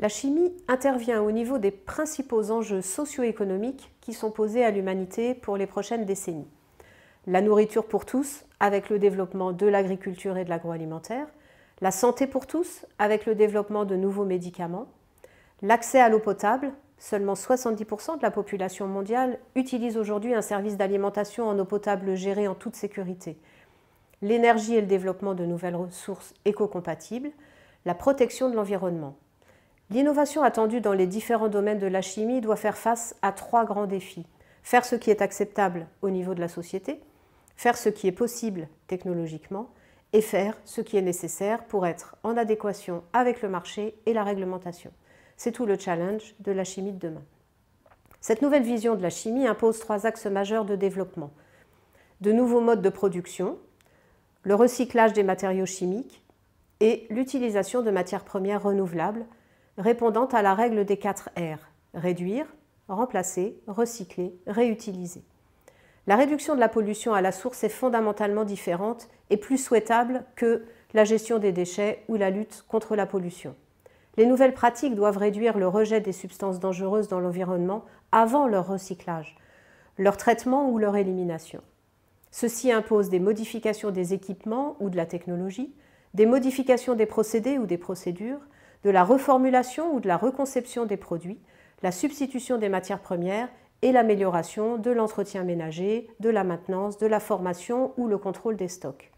La chimie intervient au niveau des principaux enjeux socio-économiques qui sont posés à l'humanité pour les prochaines décennies. La nourriture pour tous, avec le développement de l'agriculture et de l'agroalimentaire, la santé pour tous, avec le développement de nouveaux médicaments, l'accès à l'eau potable, seulement 70% de la population mondiale utilise aujourd'hui un service d'alimentation en eau potable géré en toute sécurité, l'énergie et le développement de nouvelles ressources éco-compatibles, la protection de l'environnement. L'innovation attendue dans les différents domaines de la chimie doit faire face à 3 grands défis. Faire ce qui est acceptable au niveau de la société, faire ce qui est possible technologiquement et faire ce qui est nécessaire pour être en adéquation avec le marché et la réglementation. C'est tout le challenge de la chimie de demain. Cette nouvelle vision de la chimie impose 3 axes majeurs de développement. De nouveaux modes de production, le recyclage des matériaux chimiques et l'utilisation de matières premières renouvelables répondant à la règle des 4 R, réduire, remplacer, recycler, réutiliser. La réduction de la pollution à la source est fondamentalement différente et plus souhaitable que la gestion des déchets ou la lutte contre la pollution. Les nouvelles pratiques doivent réduire le rejet des substances dangereuses dans l'environnement avant leur recyclage, leur traitement ou leur élimination. Ceci impose des modifications des équipements ou de la technologie, des modifications des procédés ou des procédures, de la reformulation ou de la reconception des produits, la substitution des matières premières et l'amélioration de l'entretien ménager, de la maintenance, de la formation ou le contrôle des stocks.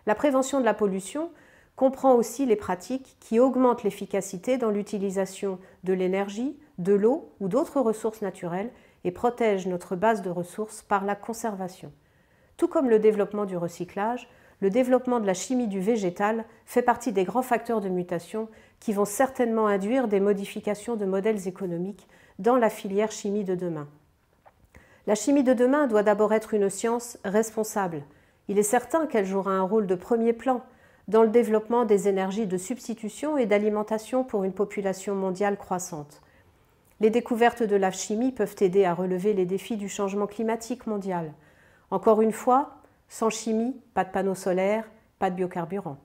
La prévention de la pollution comprend aussi les pratiques qui augmentent l'efficacité dans l'utilisation de l'énergie, de l'eau ou d'autres ressources naturelles et protègent notre base de ressources par la conservation. Tout comme le développement du recyclage, le développement de la chimie du végétal fait partie des grands facteurs de mutation qui vont certainement induire des modifications de modèles économiques dans la filière chimie de demain. La chimie de demain doit d'abord être une science responsable. Il est certain qu'elle jouera un rôle de premier plan dans le développement des énergies de substitution et d'alimentation pour une population mondiale croissante. Les découvertes de la chimie peuvent aider à relever les défis du changement climatique mondial. Encore une fois, sans chimie, pas de panneaux solaires, pas de biocarburants.